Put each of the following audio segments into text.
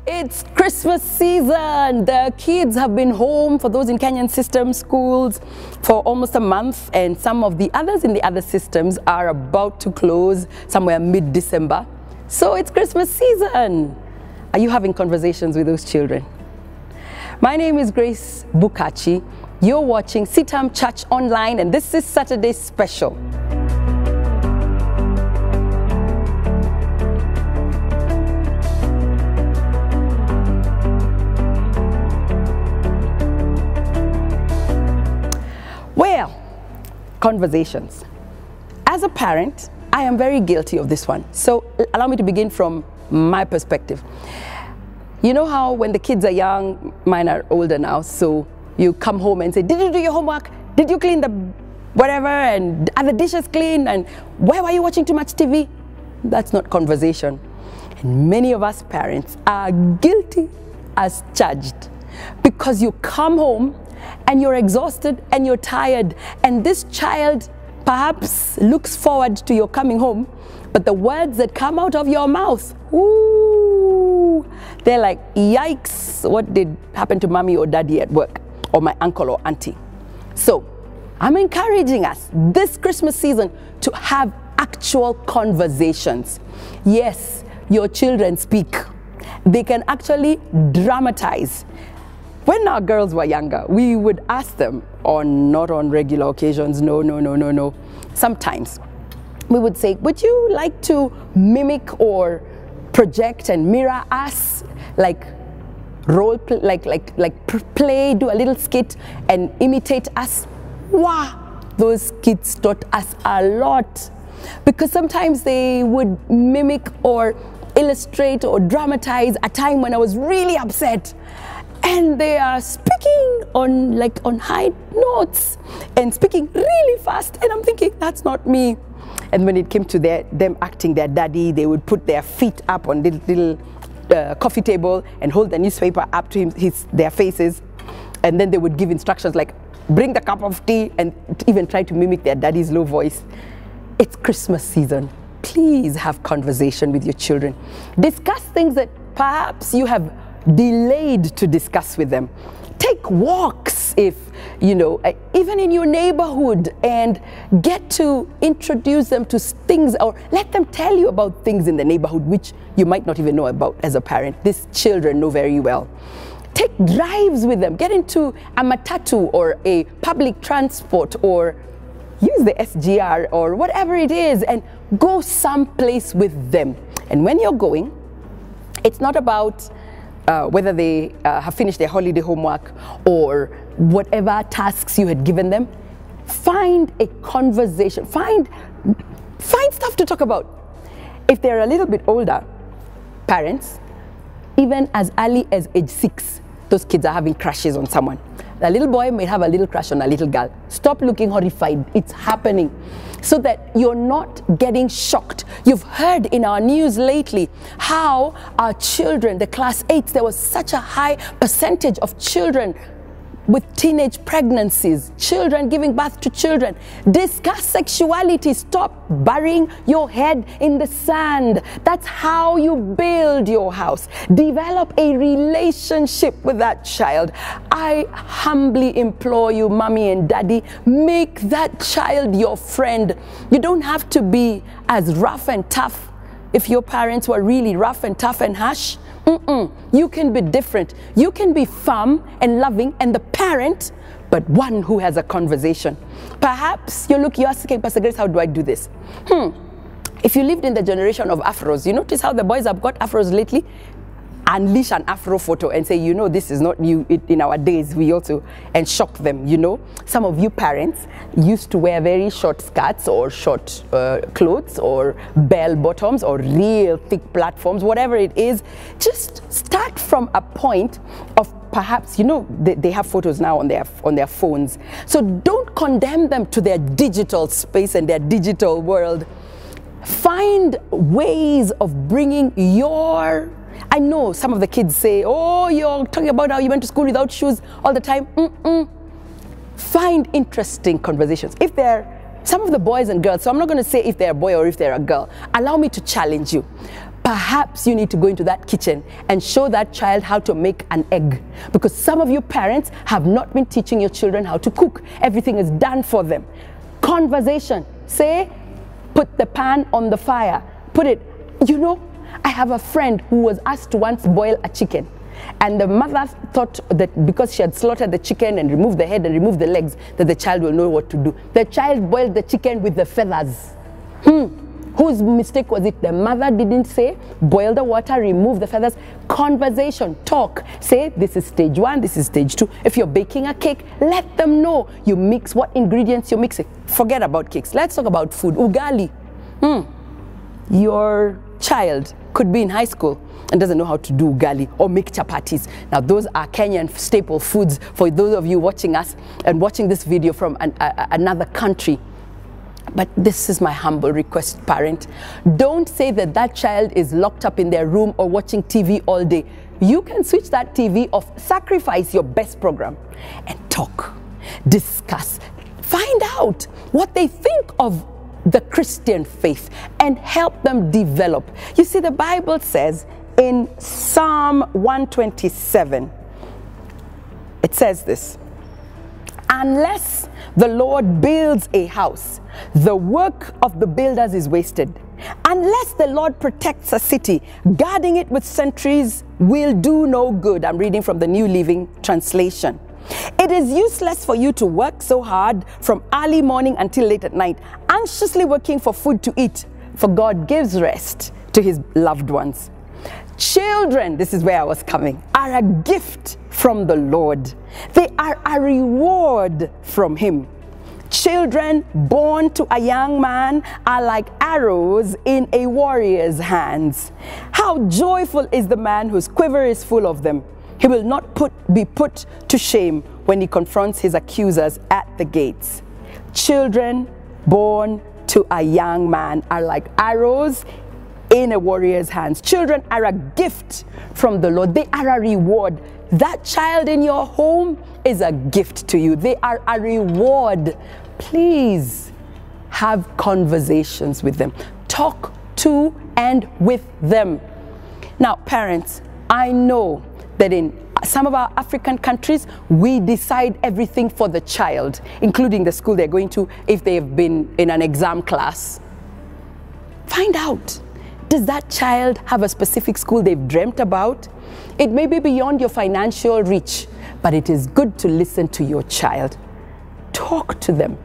It's Christmas season. The kids have been home, for those in Kenyan system schools, for almost a month, and some of the others in the other systems are about to close somewhere mid-December. So it's Christmas season. Are you having conversations with those children? My name is Grace Bukachi. You're watching CITAM Church Online, and this is Saturday Special. Well, conversations. As a parent, I am very guilty of this one. So allow me to begin from my perspective. You know how when the kids are young, mine are older now, so you come home and say, did you do your homework? Did you clean the whatever? And are the dishes clean? And why were you watching too much TV? That's not conversation. And many of us parents are guilty as charged, because you come home and you're exhausted and you're tired, and this child perhaps looks forward to your coming home, but the words that come out of your mouth, ooh, they're like, yikes, what did happen to mommy or daddy at work, or my uncle or auntie? So I'm encouraging us this Christmas season to have actual conversations. Yes, your children speak. They can actually dramatize. When our girls were younger, we would ask them, not on regular occasions, no. Sometimes we would say, would you like to mimic or project and mirror us, like role play, play, do a little skit and imitate us? Wow, those kids taught us a lot, because sometimes they would mimic or illustrate or dramatize a time when I was really upset. And they are speaking on high notes and speaking really fast. And I'm thinking, that's not me. And when it came to them acting their daddy, they would put their feet up on the little coffee table and hold the newspaper up to their faces. And then they would give instructions like, bring the cup of tea, and even try to mimic their daddy's low voice. It's Christmas season. Please have conversation with your children. Discuss things that perhaps you have delayed to discuss with them. Take walks, if even in your neighborhood, and get to introduce them to things, or let them tell you about things in the neighborhood which you might not even know about as a parent. These children know very well. Take drives with them. Get into a matatu or a public transport, or use the SGR or whatever it is, and go someplace with them. And when you're going, it's not about whether they have finished their holiday homework or whatever tasks you had given them. Find a conversation. Find stuff to talk about. If they're a little bit older, parents, even as early as age 6, those kids are having crushes on someone. A little boy may have a little crush on a little girl. Stop looking horrified. It's happening. So that you're not getting shocked. You've heard in our news lately how our children, the class 8s, there was such a high percentage of children with teenage pregnancies, children giving birth to children. Discuss sexuality. Stop burying your head in the sand. That's how you build your house. Develop a relationship with that child. I humbly implore you, mommy and daddy, make that child your friend. You don't have to be as rough and tough. If your parents were really rough and tough and harsh, you can be different. You can be firm and loving and the parent, but one who has a conversation. Perhaps you're asking, Pastor Grace, how do I do this? If you lived in the generation of afros, you notice how the boys have got afros lately? Unleash an afro photo and say, this is not you. In our days, we also, and shock them, Some of you parents used to wear very short skirts or short clothes or bell bottoms or real thick platforms, whatever it is. Just start from a point of perhaps, they have photos now on their phones. So don't condemn them to their digital space and their digital world. Find ways of bringing I know some of the kids say, oh, you're talking about how you went to school without shoes all the time. Find interesting conversations. If some of the boys and girls, so I'm not going to say if they're a boy or if they're a girl, allow me to challenge you. Perhaps you need to go into that kitchen and show that child how to make an egg, because some of you parents have not been teaching your children how to cook. Everything is done for them. Conversation. Say, put the pan on the fire. Put it, you know, I have a friend who was asked to once boil a chicken. And the mother thought that because she had slaughtered the chicken and removed the head and removed the legs, that the child will know what to do. The child boiled the chicken with the feathers. Whose mistake was it? The mother didn't say, boil the water, remove the feathers. Conversation, talk. Say, this is stage 1, this is stage 2. If you're baking a cake, let them know. You mix what ingredients you're mixing. Forget about cakes. Let's talk about food. Ugali. Your child could be in high school and doesn't know how to do ugali or make chapatis. Now, those are Kenyan staple foods for those of you watching us and watching this video from another country. But this is my humble request, parent. Don't say that that child is locked up in their room or watching TV all day. You can switch that TV off, sacrifice your best program, and talk, discuss, find out what they think of the Christian faith and help them develop. You see, the Bible says in Psalm 127, it says this: unless the Lord builds a house, the work of the builders is wasted. Unless the Lord protects a city, guarding it with sentries will do no good. I'm reading from the New Living Translation. It is useless for you to work so hard from early morning until late at night, anxiously working for food to eat, for God gives rest to his loved ones. Children, this is where I was coming, are a gift from the Lord. They are a reward from him. Children born to a young man are like arrows in a warrior's hands. How joyful is the man whose quiver is full of them. He will not be put to shame when he confronts his accusers at the gates. Children born to a young man are like arrows in a warrior's hands. Children are a gift from the Lord. They are a reward. That child in your home is a gift to you. They are a reward. Please have conversations with them. Talk to and with them. Now, parents, I know that in some of our African countries, we decide everything for the child, including the school they're going to if they've been in an exam class. Find out, does that child have a specific school they've dreamt about? It may be beyond your financial reach, but it is good to listen to your child. Talk to them.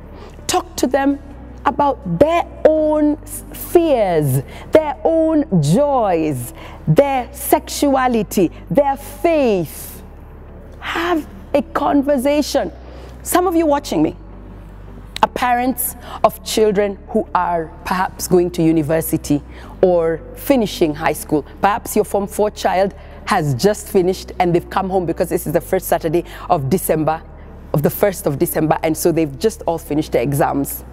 Talk to them about their own fears, their own joys, their sexuality, their faith. Have a conversation. Some of you watching me are parents of children who are perhaps going to university or finishing high school. Perhaps your Form 4 child has just finished and they've come home because this is the first Saturday of December, of the 1st of December, and so they've just all finished their exams.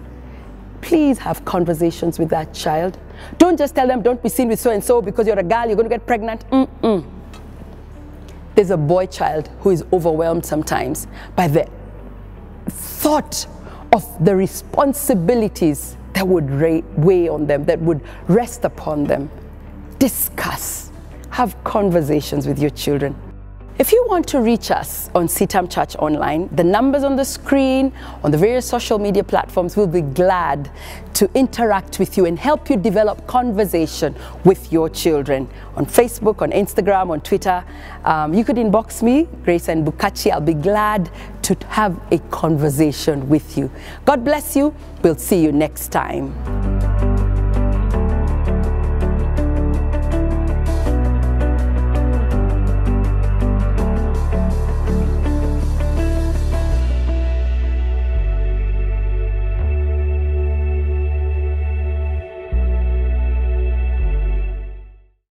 Please have conversations with that child. Don't just tell them, don't be seen with so-and-so because you're a girl, you're going to get pregnant. There's a boy child who is overwhelmed sometimes by the thought of the responsibilities that would weigh on them, that would rest upon them. Discuss. Have conversations with your children. If you want to reach us on CITAM Church Online, the numbers on the screen, on the various social media platforms, we'll be glad to interact with you and help you develop conversation with your children. On Facebook, on Instagram, on Twitter, you could inbox me, Grace and Bukachi. I'll be glad to have a conversation with you. God bless you. We'll see you next time.